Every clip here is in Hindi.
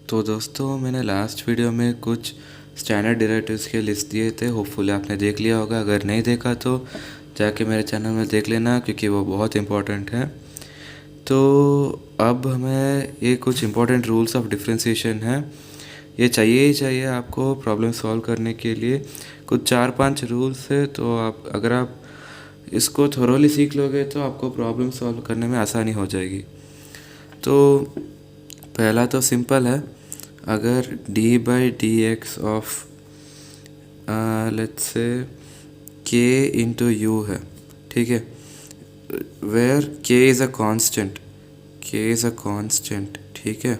तो दोस्तों मैंने लास्ट वीडियो में कुछ स्टैंडर्ड डेरिवेटिव्स के लिस्ट दिए थे। होपफुली आपने देख लिया होगा। अगर नहीं देखा तो जाके मेरे चैनल में देख लेना, क्योंकि वो बहुत इम्पोर्टेंट है। तो अब हमें ये कुछ इम्पोर्टेंट रूल्स ऑफ डिफरेंशिएशन है, ये चाहिए ही चाहिए आपको प्रॉब्लम सॉल्व करने के लिए। कुछ 4-5 रूल्स है, तो अगर आप इसको थोरोली सीख लोगे तो आपको प्रॉब्लम सॉल्व करने में आसानी हो जाएगी। तो पहला तो सिंपल है। अगर D by D x of let's say के इंटू यू है, ठीक है, वेयर के इज़ अ कांस्टेंट, के इज़ अ कांस्टेंट, ठीक है।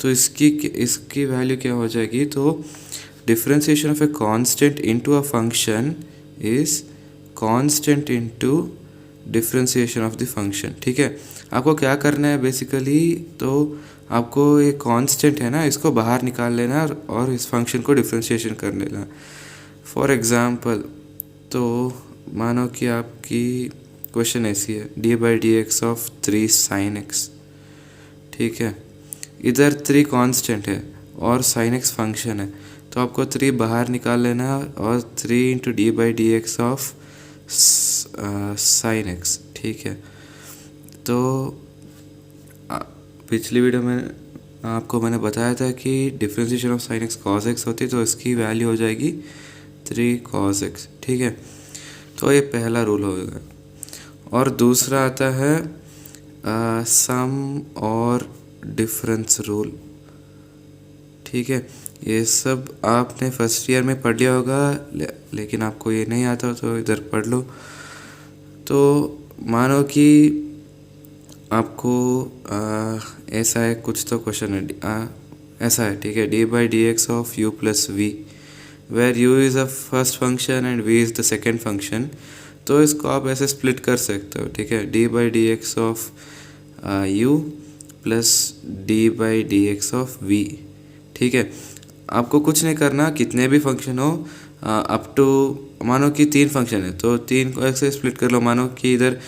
तो इसकी वैल्यू क्या हो जाएगी? तो differentiation of a constant into a function is constant into differentiation of the function, ठीक है। आपको क्या करना है बेसिकली, तो आपको ये कांस्टेंट है ना, इसको बाहर निकाल लेना और इस फंक्शन को डिफरेंशिएशन कर लेना। फॉर एग्जांपल, तो मानो कि आपकी क्वेश्चन ऐसी है, D by D x of 3 sine x, ठीक है। इधर 3 कांस्टेंट है और साइन एक्स फंक्शन है, तो आपको 3 बाहर निकाल लेना है और 3 into D by D x of sine x, ठीक है। तो पिछली वीडियो में आपको मैंने बताया था कि differentiation of sine x cos x होती है, तो इसकी वैल्यू हो जाएगी 3 कॉस एक्स, ठीक है। तो ये पहला रूल होगा। और दूसरा आता है सम और डिफरेंस रूल, ठीक है। ये सब आपने फर्स्ट ईयर में पढ़ लिया होगा, लेकिन आपको ये नहीं आता तो इधर पढ़ लो। तो मानो कि आपको ऐसा है, कुछ तो क्वेश्चन है ऐसा है, ठीक है, D by D x of U plus V, where U is a first function and V is the second function. तो इसको आप ऐसे स्प्लिट कर सकते हो, ठीक है, D by D x of U plus D by D x of V, ठीक है। आपको कुछ नहीं करना, कितने भी फंक्शन हो अप टू, मानो कि 3 फंक्शन है तो 3 को ऐसे स्प्लिट कर लो। मानो कि इधर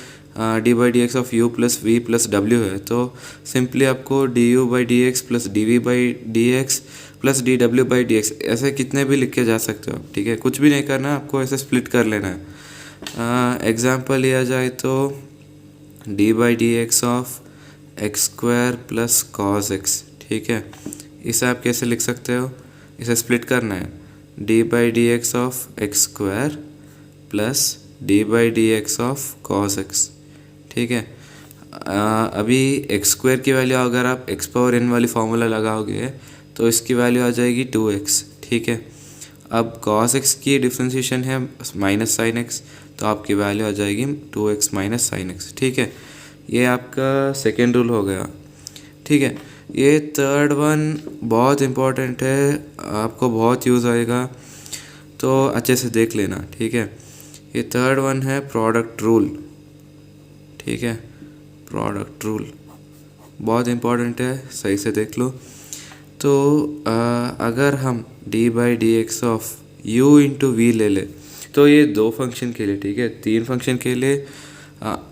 D by D x of U plus V plus W है, तो सिंपली आपको D you by D X plus D V by D X plus D W by D X ऐसे कितने भी लिख के जा सकते हो, ठीक है। कुछ भी नहीं करना, आपको ऐसे स्प्लिट कर लेना है। एग्जाम्पल लिया जाए तो D by D x of x square plus cos X, ठीक है। इसे आप कैसे लिख सकते हो? इसे स्प्लिट करना है, D by D x of x square plus D by D x of cos X, ठीक है। अभी एक्स स्क्वायर की वैल्यू अगर आप एक्स पावर एन वाली फार्मूला लगाओगे तो इसकी वैल्यू आ जाएगी 2x, ठीक है। अब कॉस एक्स की डिफ्रेंशिएशन है माइनस साइन एक्स, तो आपकी वैल्यू आ जाएगी 2x माइनस साइन एक्स, ठीक है। ये आपका सेकेंड रूल हो गया, ठीक है। ये थर्ड वन बहुत इम्पोर्टेंट है, आपको बहुत यूज़ आएगा, तो अच्छे से देख लेना, ठीक है। ये थर्ड वन है प्रोडक्ट रूल, ठीक है। प्रोडक्ट रूल बहुत इम्पोर्टेंट है, सही से देख लो। तो अगर हम D by D x of U into V ले ले, तो ये 2 फंक्शन के लिए, ठीक है, 3 फंक्शन के लिए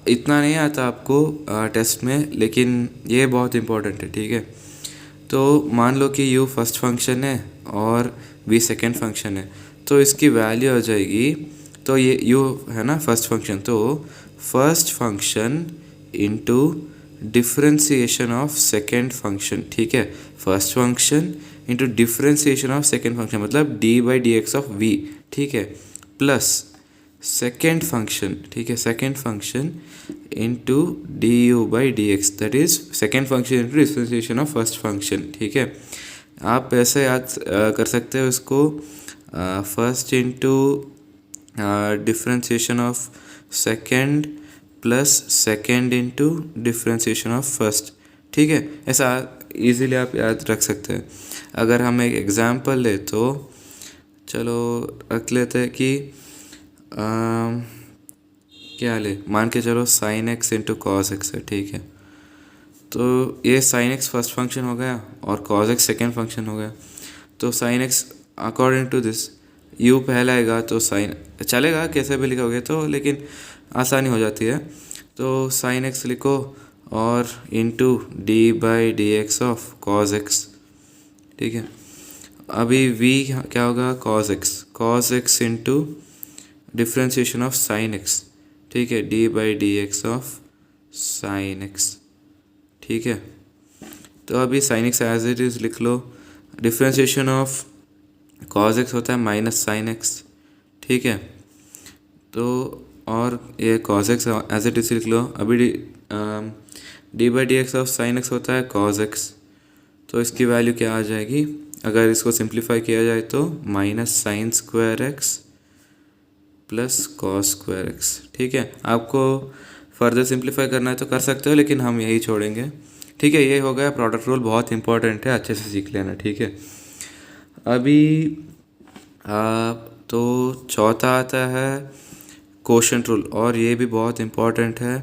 इतना नहीं आता आपको टेस्ट में, लेकिन ये बहुत इम्पोर्टेंट है, ठीक है। तो मान लो कि u फर्स्ट फंक्शन है और v सेकेंड फंक्शन है, तो इसकी वैल्यू आ जाएगी, तो ये u है ना फर्स्ट फंक्शन, तो first function into differentiation of second function, ठीक है। First function into differentiation of second function मतलब d by D x of v, ठीक है, प्लस सेकेंड फंक्शन, ठीक है, second function into d you by D x, that is second function into differentiation of first function, ठीक है। आप ऐसे याद कर सकते हो इसको, first into differentiation of second plus second into differentiation of first, ठीक है। ऐसा इजीली आप याद रख सकते हैं। अगर हम एक एग्जांपल ले तो चलो रख लेते हैं कि क्या ले, मान के चलो sine x into cos x है, ठीक है। तो ये साइन एक्स फर्स्ट फंक्शन हो गया और कॉस एक्स सेकेंड फंक्शन हो गया। तो sine X according to this U पहला आएगा, तो साइन चलेगा कैसे भी लिखोगे तो, लेकिन आसानी हो जाती है। तो साइन एक्स लिखो और into D by D x of cos X, ठीक है। अभी v क्या होगा, cos x into differentiation of sine x, ठीक है, d by D x of sine x, ठीक है। तो अभी sine x as it is लिख लो, डिफ्रेंशिएशन ऑफ cos x होता है माइनस साइन x, ठीक है। तो और ये cos x as it is लिख लो। अभी D by D x of sine x होता है cos x, तो इसकी वैल्यू क्या आ जाएगी, अगर इसको सिंप्लीफाई किया जाए तो minus sine square x plus cos square x, ठीक है। आपको फर्दर सिंप्लीफाई करना है तो कर सकते हो, लेकिन हम यही छोड़ेंगे, ठीक है। ये हो गया प्रोडक्ट रूल, बहुत इंपॉर्टेंट है, अच्छे से सीख लेना, ठीक है। अभी तो चौथा आता है कोशेंट रूल, और ये भी बहुत इम्पॉर्टेंट है,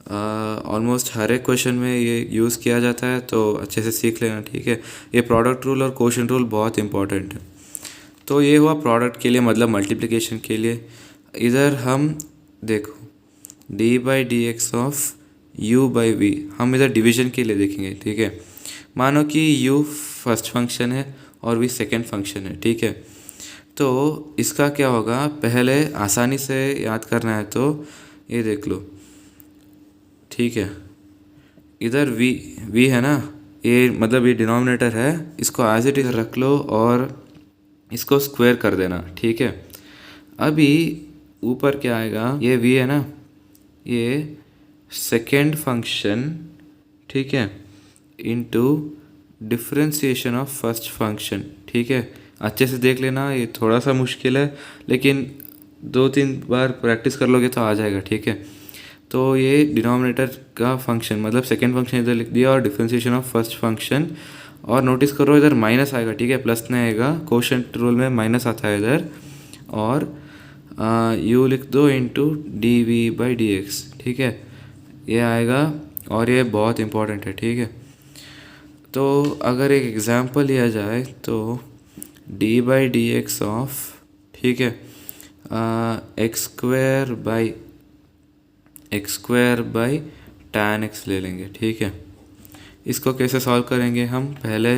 ऑलमोस्ट हर एक क्वेश्चन में ये यूज़ किया जाता है, तो अच्छे से सीख लेना, ठीक है। ये प्रोडक्ट रूल और कोशेंट रूल बहुत इंपॉर्टेंट है। तो ये हुआ प्रोडक्ट के लिए, मतलब मल्टीप्लिकेशन के लिए। इधर हम देखो D by D x of U by V, हम इधर डिवीजन के लिए देखेंगे, ठीक है। मानो कि यू फर्स्ट फंक्शन है और वी सेकेंड फंक्शन है, ठीक है। तो इसका क्या होगा, पहले आसानी से याद करना है तो ये देख लो, ठीक है। इधर v है ना, ये मतलब ये डिनोमिनेटर है, इसको एज इट इज रख लो और इसको स्क्वायर कर देना, ठीक है। अभी ऊपर क्या आएगा, ये v है ना, ये सेकेंड फंक्शन, ठीक है, into differentiation of first function, ठीक है। अच्छे से देख लेना, ये थोड़ा सा मुश्किल है, लेकिन 2-3 बार प्रैक्टिस कर लोगे तो आ जाएगा, ठीक है। तो ये डिनोमिनेटर का फंक्शन मतलब सेकेंड फंक्शन इधर लिख दिया, और डिफरेंशिएशन ऑफ फर्स्ट फंक्शन, और नोटिस करो इधर माइनस आएगा, ठीक है, प्लस नहीं आएगा, कोशेंट रूल में माइनस आता है इधर, और यू लिख दो into D V by D X, ठीक है, ये आएगा, और ये बहुत इंपॉर्टेंट है, ठीक है। तो अगर एक एग्जांपल लिया जाए तो D by D x of, ठीक है, x square by tan x ले लेंगे, ठीक है। इसको कैसे सॉल्व करेंगे हम, पहले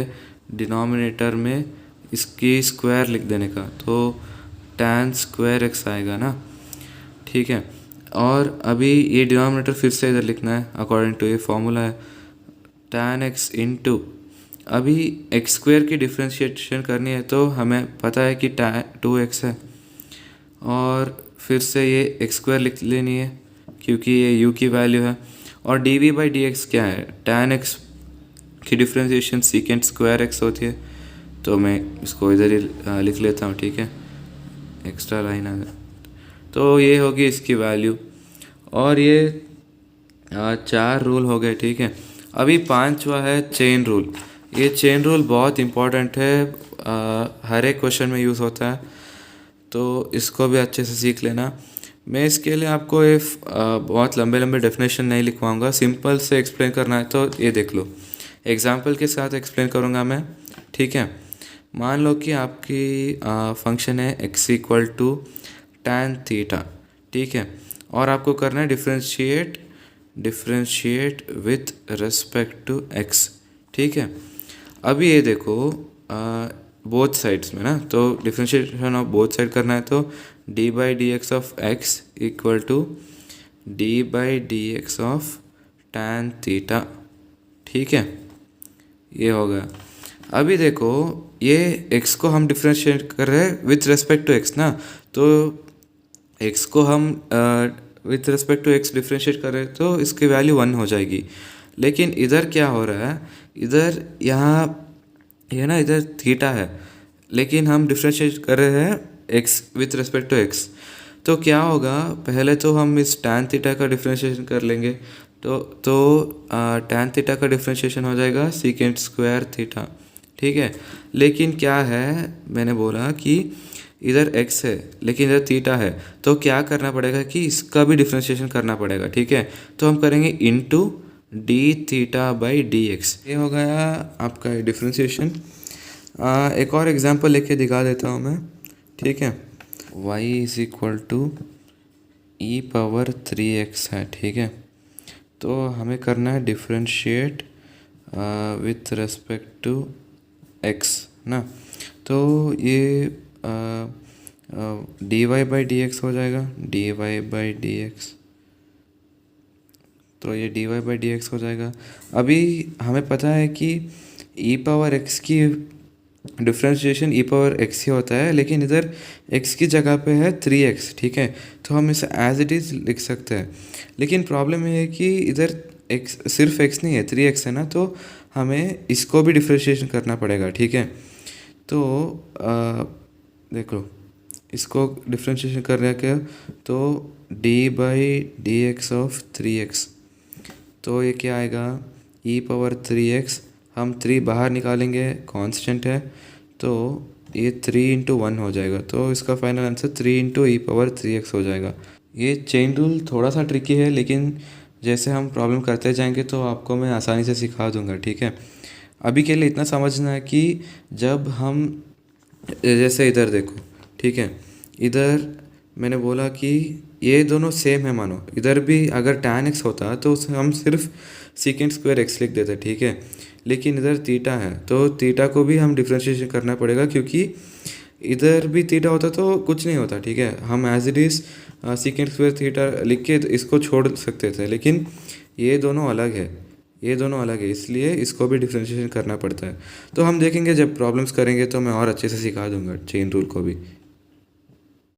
डिनोमिनेटर में इसकी स्क्वायर लिख देने का, तो tan स्क्वायर x आएगा ना, ठीक है। और अभी ये डिनोमिनेटर फिर से इधर लिखना है अकॉर्डिंग टू ये फॉर्मूला है, tan x इंटू, अभी एक्स स्क्वायर की डिफ्रेंशिएशन करनी है तो हमें पता है कि 2x है, और फिर से ये एक्स स्क्वायर लिख लेनी है क्योंकि ये u की वैल्यू है, और D V by D X क्या है, tan x की डिफ्रेंशिएशन सीकेंट स्क्वायर x होती है, तो मैं इसको इधर ही लिख लेता हूँ, ठीक है, एक्स्ट्रा लाइन आ गया। तो ये होगी इसकी वैल्यू, और ये 4 रूल हो गए, ठीक है। अभी 5वां है चेन रूल। ये चेन रूल बहुत इम्पॉर्टेंट है, हर एक क्वेश्चन में यूज़ होता है, तो इसको भी अच्छे से सीख लेना। मैं इसके लिए आपको एक बहुत लंबे लंबे डेफिनेशन नहीं लिखवाऊंगा, सिंपल से एक्सप्लेन करना है तो ये देख लो, एग्जांपल के साथ एक्सप्लेन करूंगा मैं, ठीक है। मान लो कि आपकी फंक्शन है x equal to tan theta, ठीक है, और आपको करना है differentiate with respect to x, ठीक है। अभी ये देखो बोथ साइड्स में ना, तो डिफ्रेंशिएशन ऑफ बोथ साइड करना है तो D by D x of X equal to D by D x of tan theta, ठीक है, ये हो गया। अभी देखो ये x को हम डिफ्रेंशिएट कर रहे हैं विथ रिस्पेक्ट टू x ना, तो x को हम with respect to x differentiate कर रहे हैं तो इसकी वैल्यू 1 हो जाएगी, लेकिन इधर क्या हो रहा है, इधर यहाँ ये ना इधर थीटा है, लेकिन हम डिफ्रेंशिएट कर रहे हैं x with respect to x, तो क्या होगा, पहले तो हम इस tan थीटा का डिफ्रेंशिएशन कर लेंगे, तो tan थीटा का डिफ्रेंशिएशन हो जाएगा सीकेंट स्क्वायर थीटा, ठीक है। लेकिन क्या है, मैंने बोला कि इधर x है लेकिन इधर थीटा है, तो क्या करना पड़ेगा कि इसका भी डिफ्रेंशिएशन करना पड़ेगा, ठीक है। तो हम करेंगे into D theta by D x, ये हो गया आपका डिफ्रेंशिएशन। एक और एग्जांपल लेके दिखा देता हूँ मैं, ठीक है। y is equal to E power 3x है, ठीक है। तो हमें करना है differentiate with respect to X ना, तो ये D Y by D X हो जाएगा, D Y by D X. तो ये D Y by D X हो जाएगा। अभी हमें पता है कि ई पावर एक्स की डिफ्रेंशिएशन ई पावर एक्स ही होता है, लेकिन इधर एक्स की जगह पे है 3x, ठीक है। तो हम इसे एज इट इज़ लिख सकते हैं, लेकिन प्रॉब्लम ये है कि इधर एक्स सिर्फ एक्स नहीं है, 3x है ना, तो हमें इसको भी डिफ्रेंशिएशन करना पड़ेगा, ठीक है। तो देखो, इसको डिफ्रेंशिएशन करने के तो D by D x of 3x, तो ये क्या आएगा, ई पावर 3x। हम 3 बाहर निकालेंगे, कांस्टेंट है, तो ये 3 × 1 हो जाएगा। तो इसका फाइनल आंसर 3 × e⁻³ हो जाएगा। ये चेन रूल थोड़ा सा ट्रिकी है, लेकिन जैसे हम प्रॉब्लम करते जाएंगे तो आपको मैं आसानी से सिखा दूंगा, ठीक है। अभी के लिए इतना समझना है कि जब हम जैसे इधर देखो, ठीक है, इधर मैंने बोला कि ये दोनों सेम है, मानो इधर भी अगर tan x होता तो उसे हम सिर्फ sec² x लिख देते, ठीक है। लेकिन इधर थीटा है, तो थीटा को भी हम डिफ्रेंशिएशन करना पड़ेगा, क्योंकि इधर भी थीटा होता तो कुछ नहीं होता, ठीक है। हम as it is sec² theta लिख के इसको छोड़ सकते थे, लेकिन ये दोनों अलग है, ये दोनों अलग है, इसलिए इसको भी डिफ्रेंशिएशन करना पड़ता है। तो हम देखेंगे, जब प्रॉब्लम्स करेंगे तो मैं और अच्छे से सिखा दूंगा चेन रूल को भी।